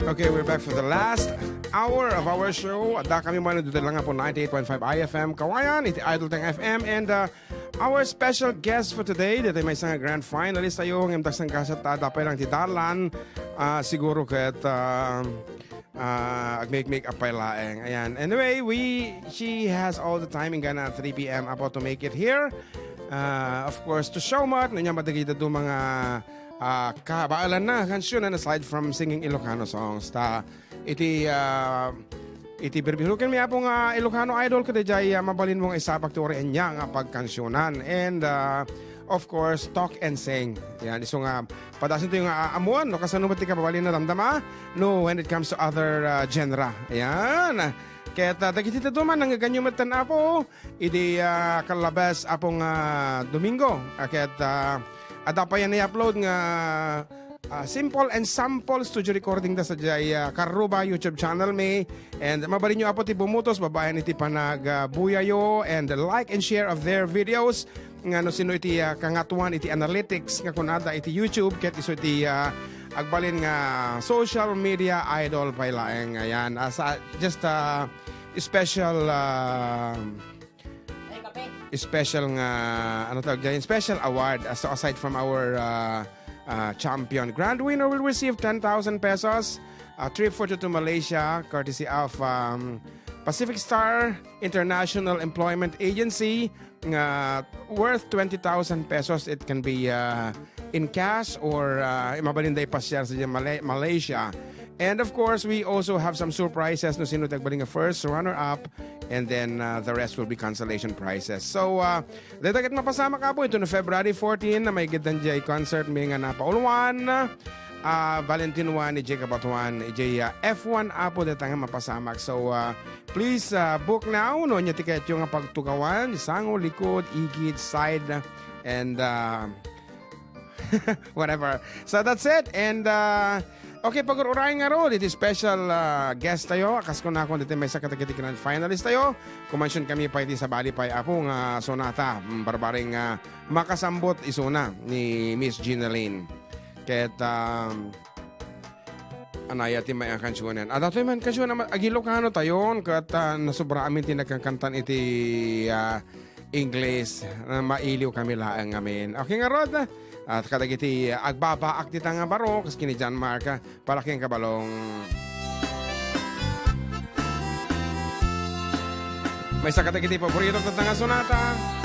Okay, we're back for the last hour of our show. Adda kami man dito lang po 98.5 IFM Kawayan, iti Idol Tang FM, and our special guest for today, dito may isang grand finalist tayo, ng dagsang kasata, dapat lang tidalan, siguro kat make up pa laeng. Ayan. Anyway, she has all the time in Ghana 3 p.m. about to make it here. Of course, to show mo, niya madagita do mga kabaalan na kansyon aside from singing Ilocano songs. Iti birbirukin mi apong Ilocano idol kada jay mabalin mong isapak tuwarian niya nga pagkansyonan. And of course, talk and sing. Yan, iso nga padasin to yung amuan, no? Kasano ba't ka pabalin na damdama? No, when it comes to other genre. Yan. Kaya dagiti duman nang ganyo matan apo, iti kalabas apong Domingo. Kaya Adda pa yan i-upload nga simple and sample studio recording da sa jay Karuba YouTube channel may. And mabalin nyo apo ti bumutos, babayan iti panagbuyayo and like and share of their videos. Nga no sino iti kangatuan iti analytics nga kunada iti YouTube ket iso iti agbalin nga social media idol pa ilaeng. Ayan, just special special nga ano tawag dyan, special award. So aside from our champion, grand winner will receive 10,000 pesos, a trip for to Malaysia courtesy of Pacific Star International Employment Agency, worth 20,000 pesos. It can be in cash or mabalinday pasyar sa Malaysia. And of course, we also have some surprises no sino tagbaling a first runner-up, and then the rest will be consolation prizes. So, dadagat mapasama ka po ito no February 14 na may gitan jay concert may nga napauluan. Valentine 1 ni Jacob Batuan, F1 apo datang mapasamak. So, please book now. No, nya tiket yung pagtugawan, sango, likod, igid, side, and whatever. So, that's it. And okay, pag-urahin nga ro, dito special guest tayo. Akas ko na ako, dito may sakatagiti grand finalist tayo. Kumansyon kami pa iti sa bali pa akong sonata. Barbaring makasambot isuna ni Miss Gina Lane. Ket anaya ti may ang kansyonan. At ato man kansyonan, agilokano tayon. Kat nasobra amin tinagkankantan iti English. Mailiw kami laang amin. Okay nga rod, at kadagiti agbabaak ti tanga baro kas kini John Mark palaking kabalong. May sa kadagiti paborito ti tanga sonata.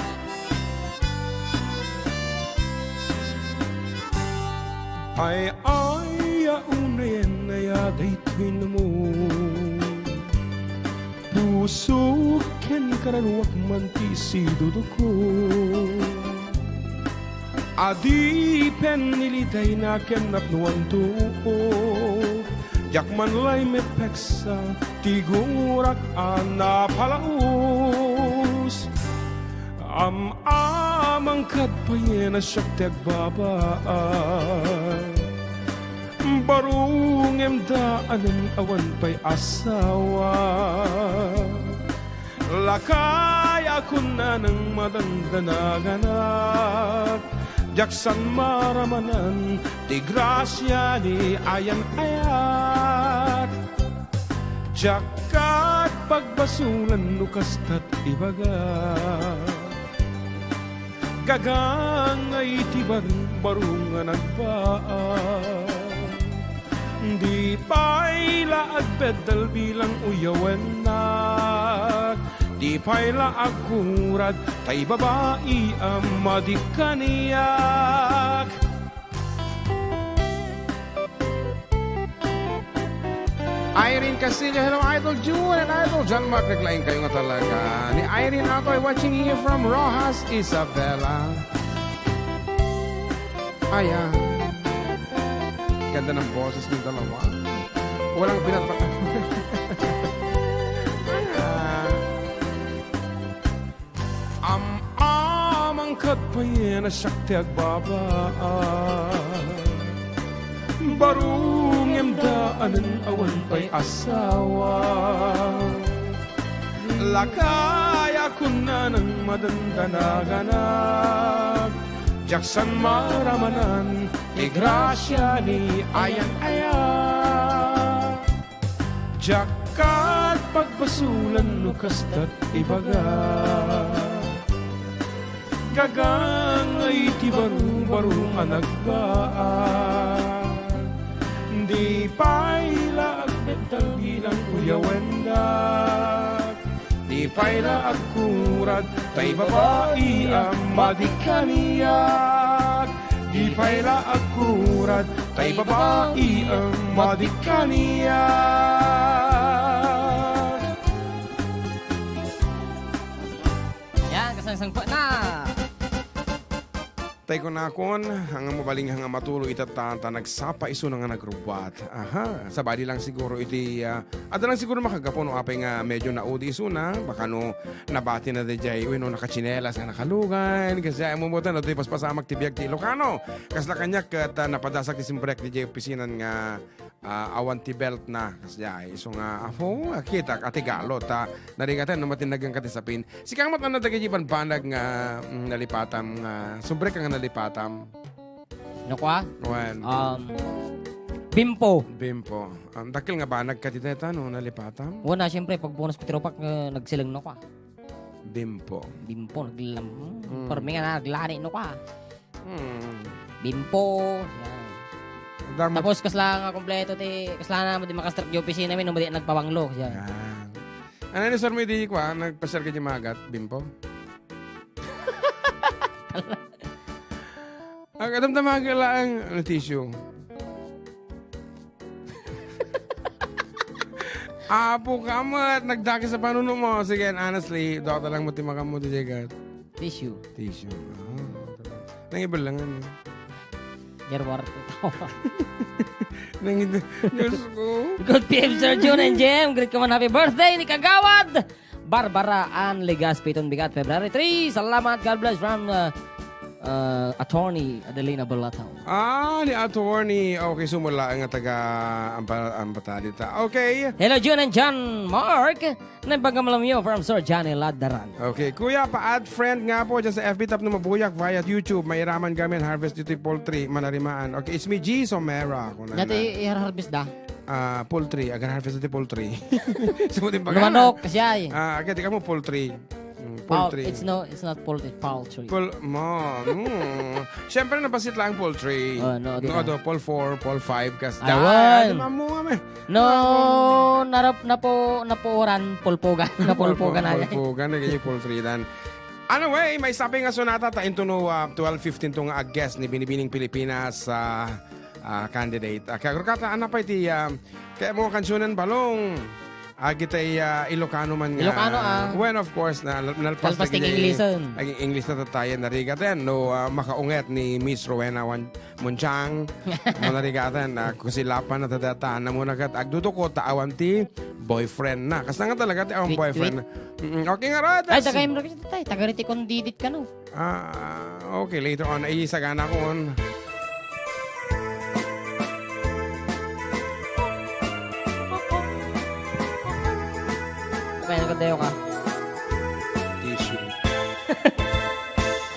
Ay unayen na yaday twin mo, puso ken karanuak mantisido ko. Adi pen nilitay na kenap nuanto, yakman lay me peksa tigurak anapalaus. Amang kadpayen na siyak tagbabaan, barung emdaanan awan pa'y asawa. Lakay ako na ng madandanaganat, jaksan maramanan, ti grasya ni ayan-ayat. Jakat pagbasulan nukas tat ibaga, gagangay ti barungan nagbaan. Di pa'y laag pedal bilang uyawen na, di pa'y laag kurad, tay babae ang madikaniyak. Irene Castillo, hello Idol June and Idol John Mark, naglaing kayo nga talaga. Ni Irene ako ay watching you from Rojas, Isabela. Ayan. Ganda ng boses ng dalawa. Walang pinatbatan. Amang katpayen na siyakti agbabaan, barung emdaanan awan pa'y asawa. Lakaya ko na ng madandanaganap, jaksan maramanan, ni grasya ni ayan-ayan. Jakat pagbasulan lukas dat ibaga Gagangay ti baru-baru anagdaan Di payla agbetal bilang kuyawendak Di payla agkurad tay babae ang madikaniyak Di payla agkurad tay babae ang madikaniyak Yan, kasang-sangpa na. Tay ko na kon, hanggang mabaling hanggang matulo itatanta nagsapa iso na nga nagrubat. Aha, sa body lang siguro iti, ada lang siguro makagapon o apay nga medyo naudi iso na, baka no nabati na de jay, uy no nakachinelas nga nakalugan, kasi ay mumutan na ito'y paspasamak tibiyag ti Ilocano. Kas na kanyak at napadasak ti simbrek di jay opisinan nga awan ti belt na, kasi ay iso nga, kita ati galot, narigatan no matinagang katisapin. Si kang mat na nadagijipan banag nga nalipatam nga, sumbrek nga nalipatam. Ano kwa? When? Bimpo. Bimpo. Dakil nga ba nagkatiteta no nalipatam? Wala, siyempre, pag bonus pitropak, nagsilang no kwa. Bimpo. Bimpo, naglam. Parang nga naglani no kwa. Hmm. Bimpo. Yan. Damo. Tapos kasla nga kompleto kasla na di makastrap yung opisina namin nung di nagpawanglo. Yan. Ano ni sir mo di kwa nagpasyal ka magat Bimpo? Ang kadamdamag lang ang tissue. Apo ka mat, nagdaki sa panuno mo. Sige, honestly, doktor lang mo timakam mo di jagat. Tissue. Tissue. Nangibal lang ano. Gerwar. Diyos ko. Good PM, Sir June and Jem. Great ka man, happy birthday ni Kagawad. Barbara Ann Legaspi, itong bigat, February 3. Salamat, God bless from attorney Adelina Balataw. Ni attorney. Okay, sumula nga taga Ambatalita. Okay. Hello, June and John Mark. Nagpagamalam nyo from Sir Johnny Ladaran. Okay, kuya, pa-add friend nga po dyan sa FB Tap na mabuyak via YouTube. May raman gamin, Harvest Duty Poultry, Manarimaan. Okay, it's me, G. Somera. Dati i-harvest da? Poultry, agar Harvest Duty Poultry. Sumutin pa Lumanok, kasi ay. Agad, ikaw mo poultry. Poultry. It's not poultry, poultry. Siyempre, nabasit lang poultry. No, Paul 4, Paul 5, kas Aywan. No, napuran, pulpogan. Napulpogan na yan. Pulpogan, naging poultry dan. Anyway, may sabi nga sonata ta into no 12:15 to nga guest ni Binibining Pilipinas candidate. Kaya kata ana pa iti kaya mo kansyonan balong. Agitay Ilocano man nga. Ilocano When of course nalpas ting Englishan. Naging English na tatayan narigatan no makaunget ni Miss Rowena Munchang narigatan kusilapan na tadataan na muna kat agduduko taawan ti boyfriend na. Kasi nga talaga ti ang boyfriend. Okay nga rod. Ay, tagay mo rin tay. Tagariti kong didit ka no. Okay, later on ay sagana kon. Kaya nagkadayo ka. Tissue.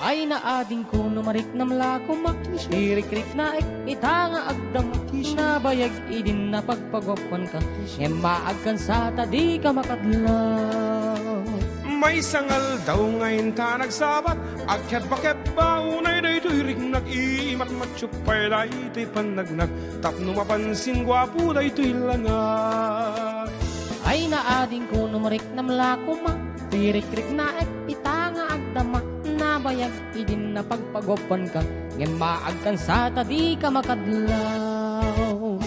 Ay naading ko numarik na malako makisirik-rik na itanga agdam na bayag idin na pagpagopan ka maag kan sa tadi ka makadlaw. May sangal daw ngayon ta nagsabat akyat bakit ba unay day tuyrik nag-iimat matsyupay day ito'y panagnak tapno mapansin gwapo day ito'y langak. Ay naading ko numarik na malako tirik-rik na itanga agdama na bayag idin na pagpagopan ka maag kan sa tadi ka makadlaw.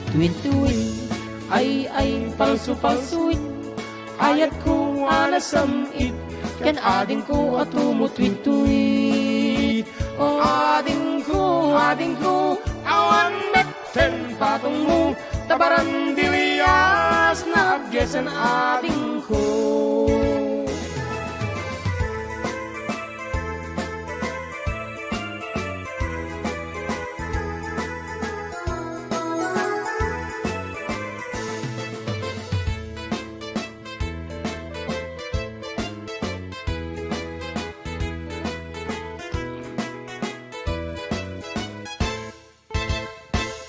Tuwin-tuwin ay palso-palsuit ayat ko anasamit ken ading ko atumutwit-twit. O ading ko awan metten patong mo tabaran dilias na abgesan ading ko.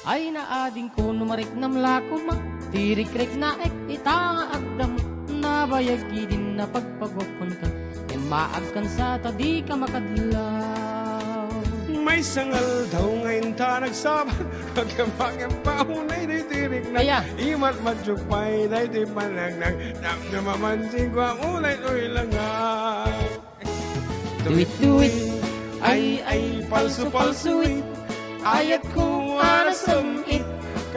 Ay naading ko numarik na malako Tirik-rik na ek itanga agdam nabayag idin na pagpagwapon ka Ngem maag kan sa tadi ka makadlaw May sangal daw ngayon ta nagsaba Pagkamagang paunay day tirik na Kaya. Imat matsupay day di panagnag Nang namamansin ko ang ulay to'y langay Duit-duit ay palso-palsuit Ayat ko anasamit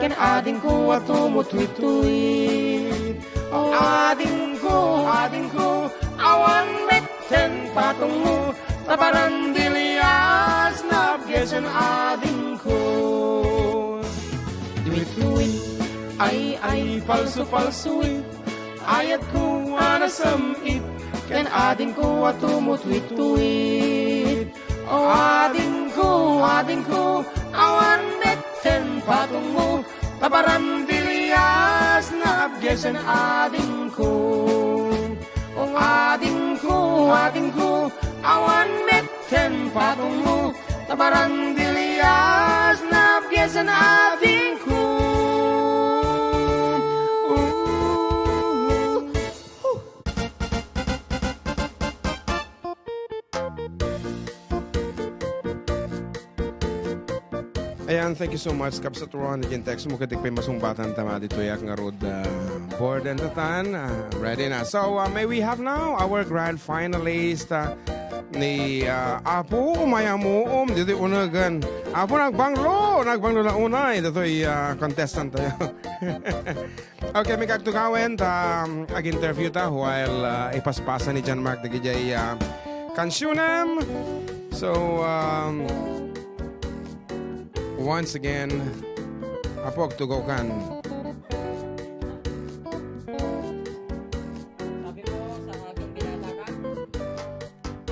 Ken ading ko atumutwit-twit Ading ko Awan mitten patong mo Taparan dilias Nabgesan ading ko Duit-duit ay palso-palsuit Ayat ko anasamit Ken ading ko atumutwit-twit ading ko Awan mitten patong mo Taparan dilias Nabgesan ading ko ading ko Awan mitten patong mo Taparan dilias Nabgesan ading ko Ayan, thank you so much. Kapsa turuan, naging text mo katik pa masumbatan tama dito yak nga road board and tatan. Ready na. So, may we have now our grand finalist ni Apo Umayamuom. Dito unagan. Apo nagbanglo na unay. Dito contestant tayo. Okay, may kagtugawin ag-interview ta while ipaspasa ni John Mark Dagijay kansyunem. So, once again, apog tugaw kan.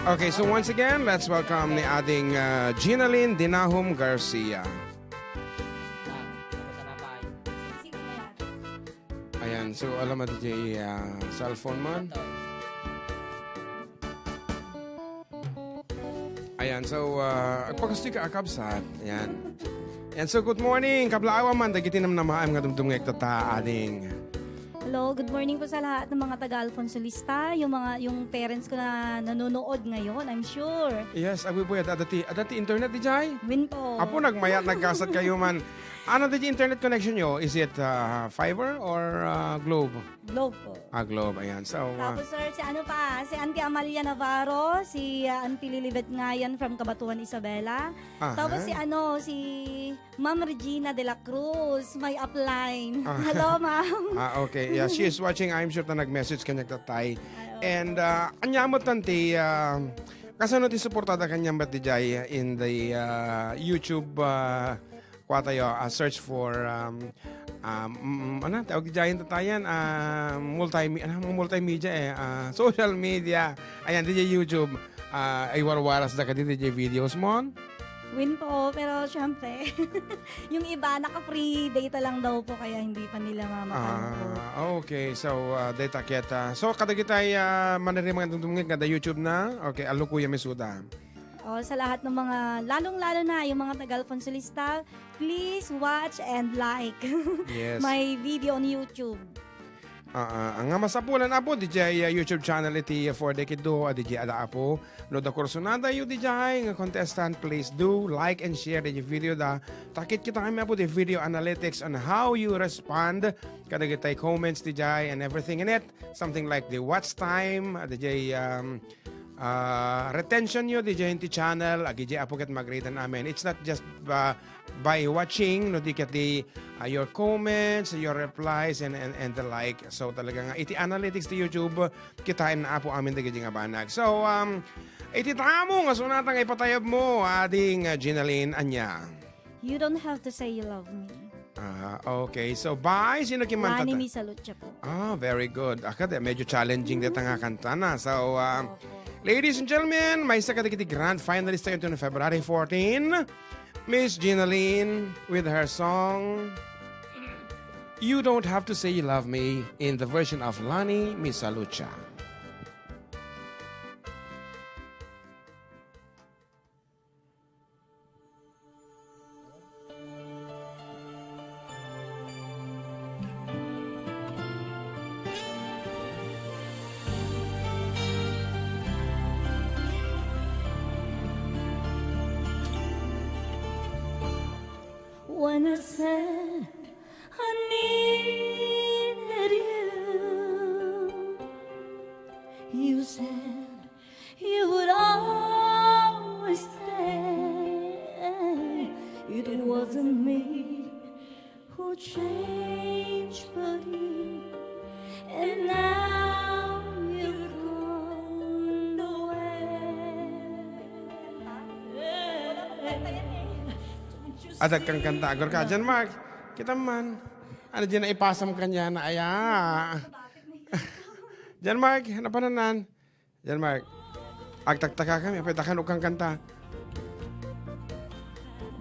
Okay, so once again, let's welcome ni ating Ginalyn Dinahum Garcia. Ayan, so alam mo DJ cellphone man. Ayan, so pagkasti ka akabsat. Ayan. And so good morning, kablaawa man, dagitin na maam nga dumdumngek tata ading. Hello, good morning po sa lahat ng mga taga-Alfonsolista, yung parents ko na nanonood ngayon, I'm sure. Yes, abi po adati internet di jay. Win po. Apo nagkasat kayo man. Ano di internet connection nyo? Is it fiber or globe? Globe po. Globe, ayan. So, Tapos sir, si Auntie Amalia Navarro, si Auntie Lilibet Ngayan from Cabatuan, Isabela. Tapos si Ma'am Regina de la Cruz, may upline. Hello, ma'am. Okay. Yeah, she is watching. I'm sure na nag-message kanya tatay. And anyamot tanti, kasano ti suportada kanyang bat di jay in the YouTube tayo, search for tawag di jayin tatayan multimedia social media. Ayan, DJ YouTube. Ay warwaras da ka di DJ videos mo. Win po, pero syempre, yung iba naka-free data lang daw po kaya hindi pa nila mamakano po. Okay, so data kita. So kada kitay manari mga tungtungin kada YouTube na. Okay, alukuya mesuda. Sa lahat ng mga, lalong-lalo na yung mga taga-Alfonsolista, please watch and like Yes. my video on YouTube. Ang masapulan apo DJ YouTube channel iti for Dekido DJ Adda apo no da kursunada yu DJ nga contestant, please do like and share the video da takit kita kami apo the video analytics on how you respond kada kitay comments DJ and everything in it, something like the watch time DJ retention nyo DJ inti channel DJ apo ket mag-rate namin. It's not just by watching no di ket the your comments, your replies and the like. So talaga nga iti analytics ti YouTube kitain na apo amin dagiti nga banag. So iti tamo nga sunata nga ipatayab mo ading Ginalyn anya. You don't have to say you love me. Okay. So bye sino kimanta? Lani Misalutya po. Very good. Akad medyo challenging dito nga kanta na. So ladies and gentlemen, may isa katikiti grand finalist tayo ito na February 14. Miss Ginalyn with her song You Don't Have to Say You Love Me in the version of Lani Misalucha. when I said I needed you. You said you would always stay. It wasn't me who changed but you, and now you've gone away. Ada kang kanta agor ka dyan, Mark. Kita man. Ano dyan na ipasam ka niya na aya. Dyan, Mark. Napananan. Dyan, Mark. Agtagtaka kami. Apitakan kang kanta.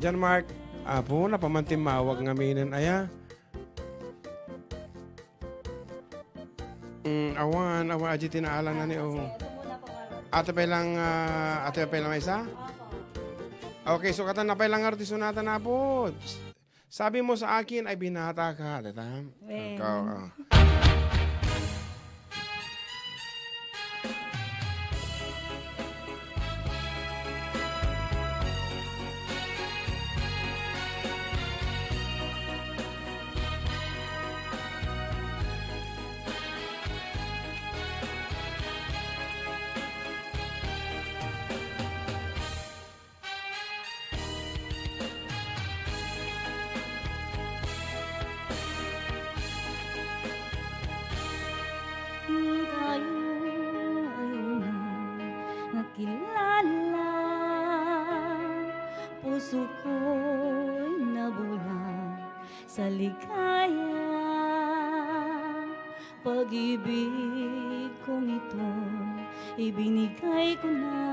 Dyan, Mark. Apo, napamantimawag ng aminin aya. Awan aji tinaalan na ni o. Ate pa lang isa? Okay, so katan na pa lang artist nata na po. Sabi mo sa akin ay binata ka, tata. Ikaw. Nakilala, puso ko'y nabulang sa ligaya. Pag-ibig kong ito, ibinigay ko na.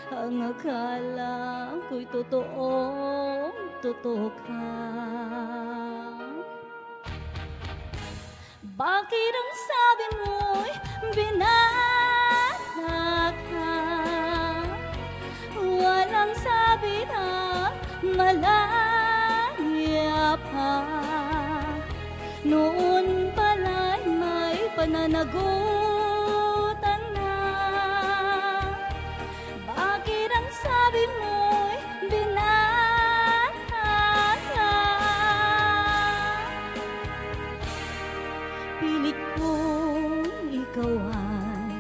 Ang akala ko'y totoo ka. Bakit ang sabi mo'y binata ka? Walang sabi na malaya pa. Noon pala'y may pananagutan na. Bakit ang sabi mo'y binata ka? Pilit kong ikaw ay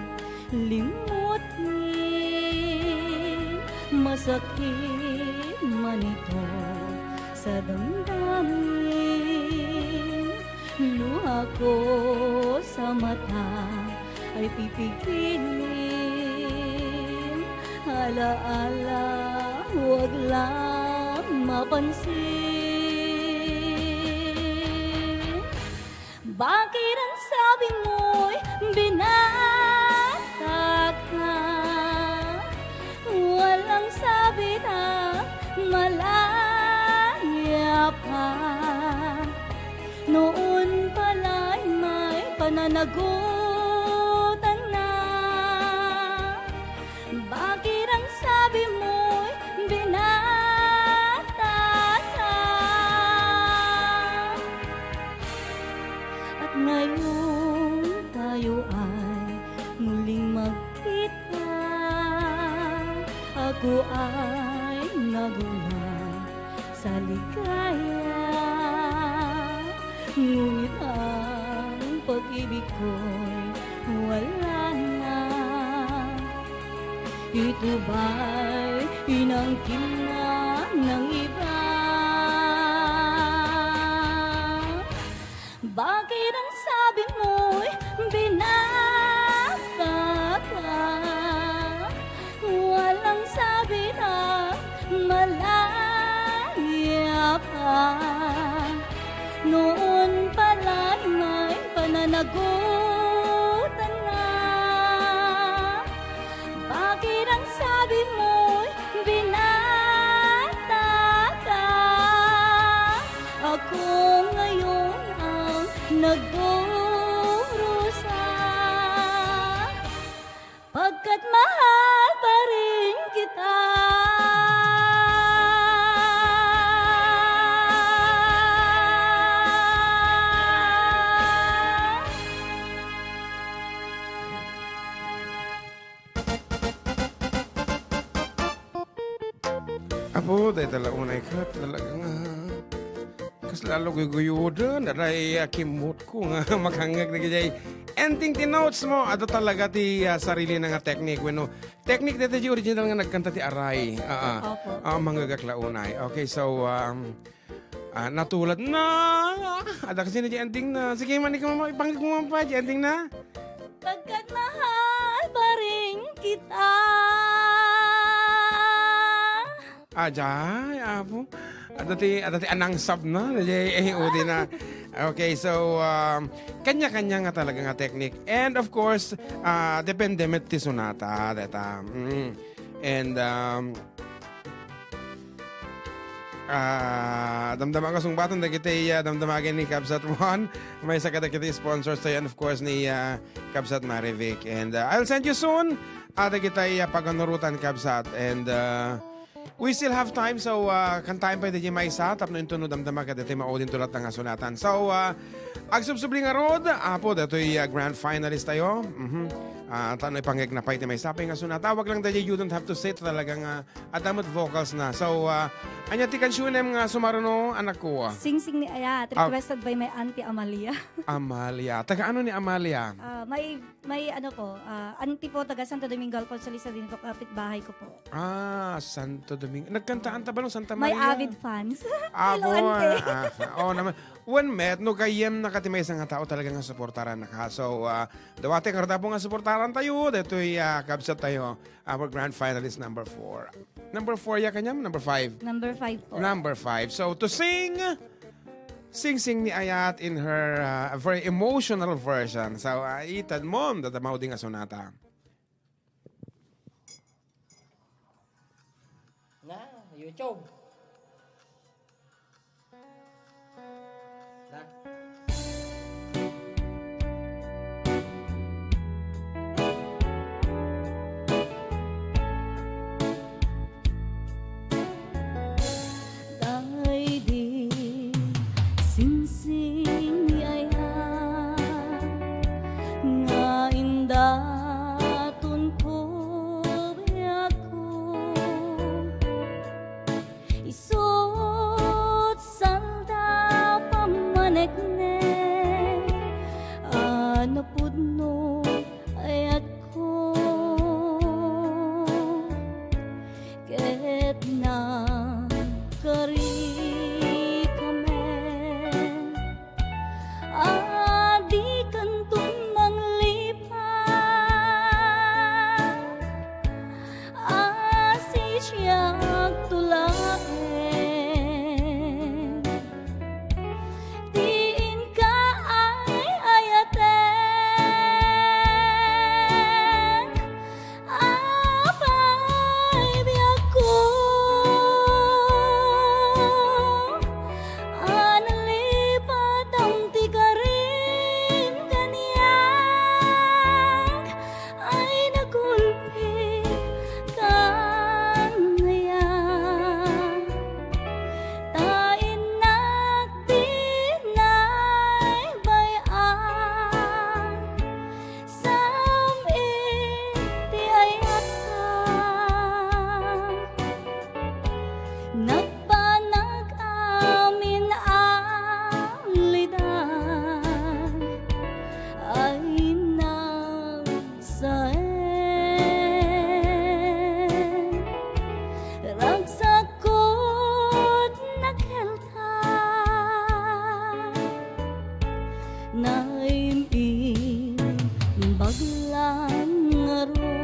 limutin. Masakit man ito sa damdamin. Luha ko sa mata ay pipigilin. Alaala, huwag lang mapansin. Bakit ang sabi mo'y binata ka? Walang sabi na malaya pa. Noon pala'y may pananagutan na. Bakit ang sabi mo'y binata ka? At ngayon tayo ay muling magkita. Ako ay nagulat sa ligaya. Ngunit ang pag-ibig ko'y wala na. Ito ba'y inangkin na ng iba? Bakit ang sabi mo'y binata ka? Walang sabi na malaya pa. Noon pala'y may pananagutan na. Bakit ang sabi mo'y binata ka? Ako ngayon ang nagdurusa, pagkat mahal pa rin kita. Apo, dahil talaunay ka, talagang kas lalo guyudan, daray kimot ko nga makangag na gajay. Ending ti notes mo, ato talaga ti sarili na nga technique. Bueno, technique dito di original nga nagkanta ti Aray. Opo. Manggagaklaunay. Okay, so, natulad na. Ada kasi na di ending na. Sige, manik mo, ipangit mo pa di ending na. Pagkat mahal pa rin kita. Ajay, apo. Adati anang sab na. Udi na. Okay, so, kanya-kanya nga talaga nga technique. And of course, depende met ti sonata. And, damdaman ko sumbatan na kita damdamagin ni Kabsat 1. May sakata kita sponsors tayo and of course ni Kabsat Marivic. And I'll send you soon. Ada kita paganurutan Kabsat. And we still have time, so kantahin pa din may isa. Tapno yung tuno damdama ka dito maudin tulat ng asunatan. So, agsubsubli nga rod. Apo, dito yung grand finalist tayo. Tano'y panggag na pa iti may saping nga sunata. Wag lang dahil you don't have to say talagang adamot vocals na. So, anya ti kansyunem nga sumaruno anak ko. Sing-sing ni Ayat, requested by my auntie Amalia. Amalia. Taga ano ni Amalia? May ano po, auntie po, taga Santo Domingo, Alfonso din po, kapitbahay ko po. Santo Domingo. Nagkantaan ta ba ng Santa May Maria? avid fans. Abo, Hello, auntie. naman. When met, no kayem nakatimay sa nga tao talaga nga supportaran na ka. So, dawate karda po nga supportaran tayo. Dito'y Kabsat tayo. Our grand finalist number 4. Number 4 ya kanyam? Number 5? Number 5 po. Number 5. So, to sing ni Ayat in her very emotional version. So, itad mo, datamaw din nga sonata. Na, YouTube. Na. Dahil di sing-sing ni Ayat, nga indatun ko biyak ko. Isot sanda pamaneknek, ano pudno ayat ko. Ket na kari kami, adi kantun manglipat, asi siyak tulain. Tiin ka ay ayaten, apay biyak ko. Analipat ang tigarin ganyan, ay nagulpi kanayan. Tain nagdinay bayan, samit ti ayat ka. Nagpanag amin ang lidan, ay nagsaen. Ragsakot naghelta, naimbing baglang ngaro,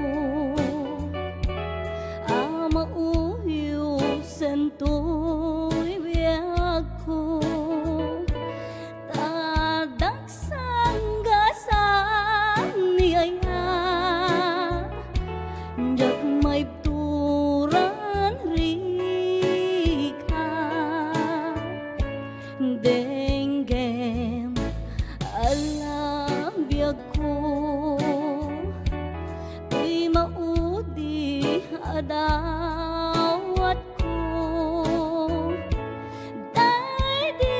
amauyo sentoy biyak ko. Tadagsang gasan ni Ayat, jak may turan rika. Denggem alam biyak ko, tuy maudi adawat ko. Dahil di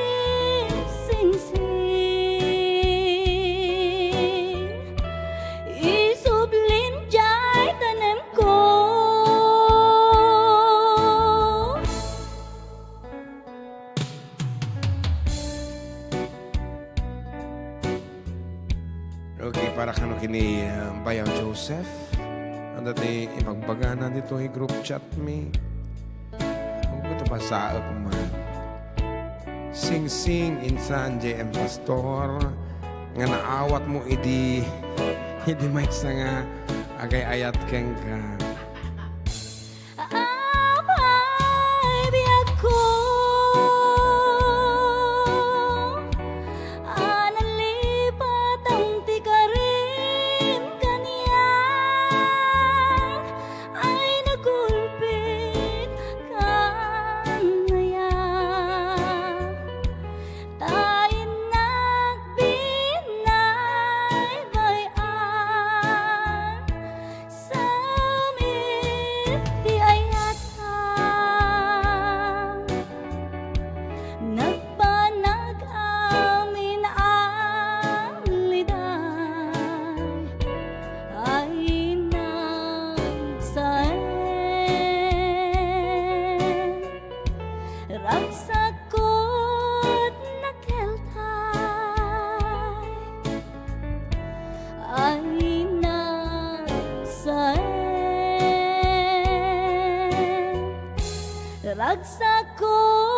sing-sing, isublin jay tanem ko. Bayaw Joseph. Ano dati ipagbaga na dito yung group chat me. Kung ito ba sa man. Sing-sing insan JM Pastor. Nga naawat mo idi may isa nga agay ayat keng ka. Amay biyag ko analipat ang tikarim kaniya ay nagulpit kanaya tayin nagbinay bayan sa mit di ayatan nagpanag amin ang liday ay nagsaen ragsakot na keltay ay nagsaen ragsakot